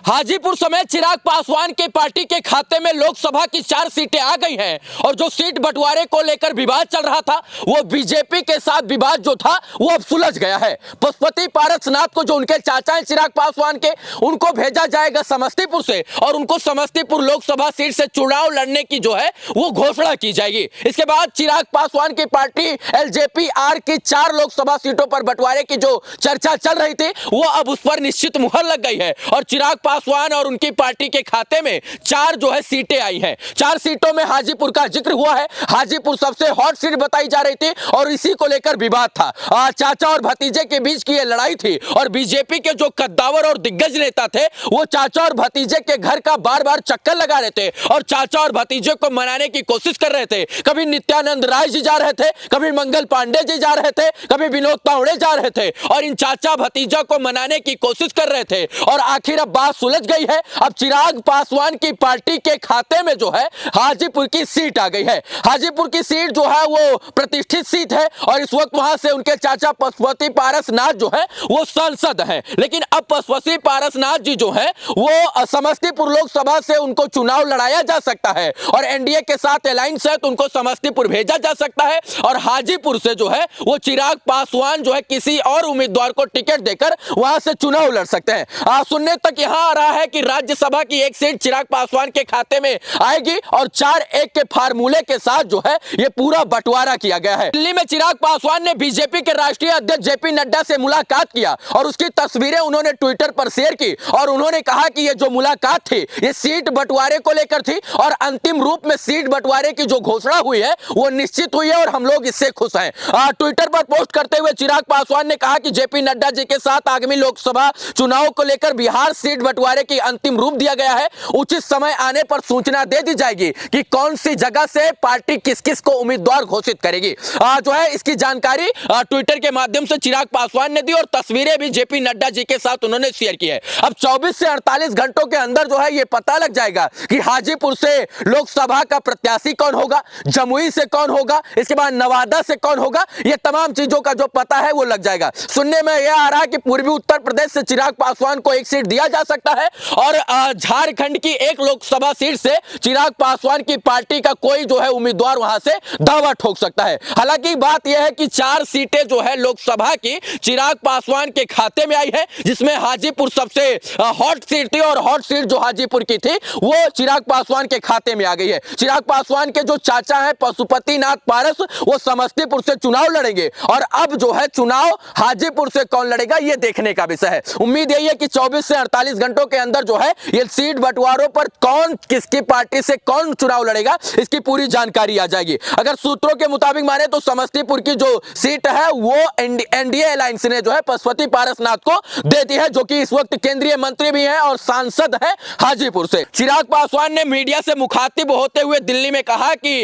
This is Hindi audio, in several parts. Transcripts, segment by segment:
हाजीपुर समेत चिराग पासवान के पार्टी के खाते में लोकसभा की 4 सीटें आ गई हैं और जो सीट बंटवारे को लेकर विवाद चल रहा था वो बीजेपी के साथ विवाद जो था वो अब सुलझ गया है। पशुपति पारसनाथ को जो उनके चाचा हैं चिराग पासवान के, उनको भेजा जाएगा समस्तीपुर से और उनको समस्तीपुर लोकसभा सीट से चुनाव लड़ने की जो है वो घोषणा की जाएगी। इसके बाद चिराग पासवान की पार्टी एलजेपी-आर की 4 लोकसभा सीटों पर बंटवारे की जो चर्चा चल रही थी वो अब उस पर निश्चित मुहर लग गई है और चिराग पासवान और उनकी पार्टी के खाते में 4 जो है सीटें आई हैं। 4 सीटों में हाजीपुर का जिक्र हुआ है। हाजीपुर सबसे हॉट सीट बताई जा रही थी और इसी को लेकर विवाद था। चाचा और भतीजे के बीच की यह लड़ाई थी और बीजेपी के जो कद्दावर और दिग्गज नेता थे वो चाचा और भतीजे के घर का बार बार चक्कर लगा रहे थे और चाचा और भतीजे को मनाने की कोशिश कर रहे थे। कभी नित्यानंद राय जी जा रहे थे, कभी मंगल पांडे जी जा रहे थे, कभी विनोद तावड़े जा रहे थे और इन चाचा भतीजा को मनाने की कोशिश कर रहे थे और आखिर अब बात सुलझ गई है। अब चिराग पासवान की पार्टी के खाते में जो है हाजीपुर की सीट आ गई है। हाजीपुर की सीट जो है वो प्रतिष्ठित सीट है और इस वक्त वहां से उनके चाचा पशुपति पारसनाथ जो है वो सांसद हैं। लेकिन अब पशुपति पारसनाथ जी जो है वो समस्तीपुर लोकसभा से उनको चुनाव लड़ाया जा सकता है और एनडीए के साथ अलायंस है तो उनको समस्तीपुर भेजा जा सकता है और हाजीपुर से जो है वो चिराग पासवान जो है किसी और उम्मीदवार को टिकट देकर वहां से चुनाव लड़ सकते हैं। सुनने तक यहां आ रहा है कि राज्यसभा की 1 सीट चिराग पासवान के खाते में आएगी और 4-1 के फार्मूले के साथ जो है ये पूरा बंटवारा किया गया है। दिल्ली में चिराग पासवान ने बीजेपी के राष्ट्रीय अध्यक्ष जेपी नड्डा से मुलाकात किया और उसकी तस्वीरें उन्होंने ट्विटर पर शेयर की और उन्होंने कहा कि ये जो मुलाकात थी ये सीट बंटवारे को लेकर थी और अंतिम रूप में सीट बंटवारे की जो घोषणा हुई है वो निश्चित हुई है और हम लोग इससे खुश हैं। ट्विटर पर पोस्ट करते हुए चिराग पासवान ने कहा कि जेपी नड्डा जी के साथ आगामी लोकसभा चुनाव को लेकर बिहार सीट बंटवारे की अंतिम रूप दिया गया है। उचित समय आने पर सूचना दे दी जाएगी कि कौन सी जगह से पार्टी किस किस को उम्मीदवार घोषित करेगी। जो है इसकी जानकारी ट्विटर के माध्यम से चिराग पासवान ने दी और तस्वीरें भी जेपी नड्डा जी के साथ उन्होंने शेयर की है। अब 24 से 48 घंटों के अंदर जो है ये पता लग जाएगा कि हाजीपुर से लोकसभा का प्रत्याशी कौन होगा, जमुई से कौन होगा, इसके बाद नवादा से कौन होगा, ये तमाम चीजों का जो पता है वो लग जाएगा। सुनने में यह आ रहा है कि पूर्वी उत्तर प्रदेश से चिराग पासवान को 1 सीट दिया जा सकता है और झारखंड की 1 लोकसभा सीट से चिराग पासवान की पार्टी का कोई जो है उम्मीदवार वहां से दावा ठोक सकता है। हालांकि बात यह है कि 4 सीटें जो है लोकसभा की चिराग पासवान के खाते में आई है जिसमें हाजीपुर सबसे हॉट सीट थी और हॉट सीट जो हाजीपुर की थी वो चिराग पासवान के खाते में आ गई है। चिराग पासवान के जो चाचा है पशुपति नाथ पारस वो समस्तीपुर से चुनाव लड़ेंगे और अब जो है चुनाव हाजीपुर से कौन लड़ेगा ये देखने का विषय है। उम्मीद यही है कि 24 से 48 घंटों के अंदर जो है ये सीट बंटवारों पर कौन किसकी पार्टी से कौन चुनाव लड़ेगा इसकी पूरी जानकारी आ जाएगी। अगर सूत्रों के मुताबिक माने तो समस्तीपुर की जो सीट है वो एनडीए अलायंस ने जो है पशुपति पारसनाथ को दे दी है जो कि इस वक्त केंद्रीय मंत्री भी हैं और सांसद हैं हाजीपुर से। चिराग पासवान ने मीडिया से मुखातिब होते हुए दिल्ली में कहा कि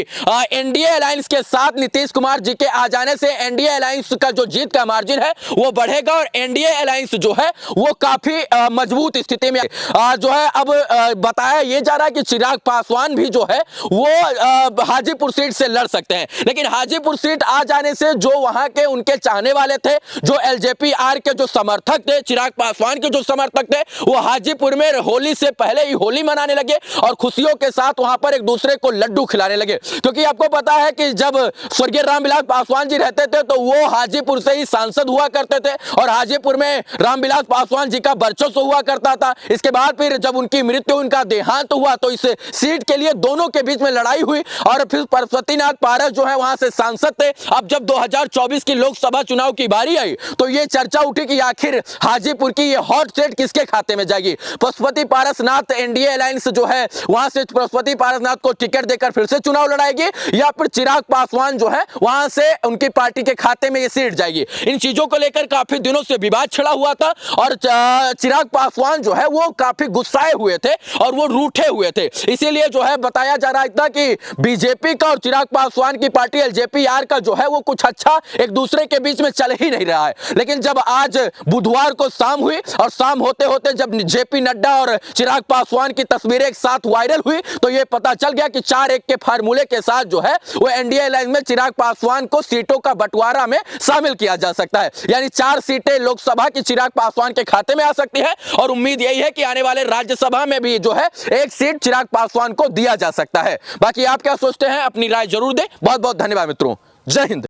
एनडीए अलायंस के साथ नीतीश कुमार जी के आ जाने से एनडीए अलायंस का जो जीत का मार्जिन है वो बढ़ेगा और एनडीए अलायंस जो है वो काफी मजबूत स्थिति में जो है। अब बताया ये जा रहा है कि चिराग पासवान भी जो है वो हाजीपुर सीट से लड़ सकते हैं लेकिन हाजीपुर सीट आ जाने से जो वहां के उनके चाहने वाले थे, जो एलजेपी-आर के जो समर्थक थे, चिराग पासवान के जो समर्थक थे वो हाजीपुर में होली से पहले ही होली मनाने लगे और खुशियों के साथ वहां पर एक दूसरे को लड्डू खिलाने लगे क्योंकि आपको पता है कि जब स्वर्गीय रामविलास पासवान जी रहते थे तो वो हाजीपुर से ही सांसद हुआ करते थे और हाजीपुर में रामविलास पासवान जी का वर्चस्व हुआ करता था। इसके बाद फिर जब उनकी मृत्यु, उनका देहांत हुआ तो इस सीट के लिए दोनों के बीच में लड़ाई हुई और फिर पशुपतिनाथ पारस जो है वहां से सांसद थे। अब जब 2024 की लोकसभा चुनाव की बारी आई तो ये चर्चा उठी कि आखिर हाजीपुर की ये हॉट सीट किसके खाते में जाएगी। पशुपति पारसनाथ एनडीए अलायंस जो है वहां से पशुपति पारसनाथ को टिकट देकर फिर से चुनाव लड़ाएगी या फिर चिराग पासवान जो है वहां से उनकी पार्टी के खाते में ये सीट जाएगी। इन चीजों को लेकर काफी दिनों से विवाद छिड़ा हुआ था और चिराग पासवान जो है वो काफी गुस्साए हुए थे और वो रूठे हुए थे। इसीलिए जो है बताया जा रहा था कि बीजेपी का और चिराग पासवान की पार्टी एलजेपी-आर का जो है वो कुछ अच्छा एक दूसरे के बीच में चल ही नहीं रहा है। लेकिन जब आज बुधवार को शाम हुई और शाम होते होते जब जेपी नड्डा और चिराग पासवान की तस्वीरें एक साथ वायरल हुई तो ये पता चल गया कि 4-1 के फार्मूले के साथ जो है वो एनडीए अलायंस में चिराग पासवान को सीटों का बंटवारा में शामिल किया जा सकता है। यानी 4 सीटें लोकसभा की चिराग पासवान के खाते में आ सकती है और उम्मीद यही यही है कि आने वाले राज्यसभा में भी जो है एक सीट चिराग पासवान को दिया जा सकता है। बाकी आप क्या सोचते हैं, अपनी राय जरूर दें। बहुत बहुत धन्यवाद मित्रों, जय हिंद।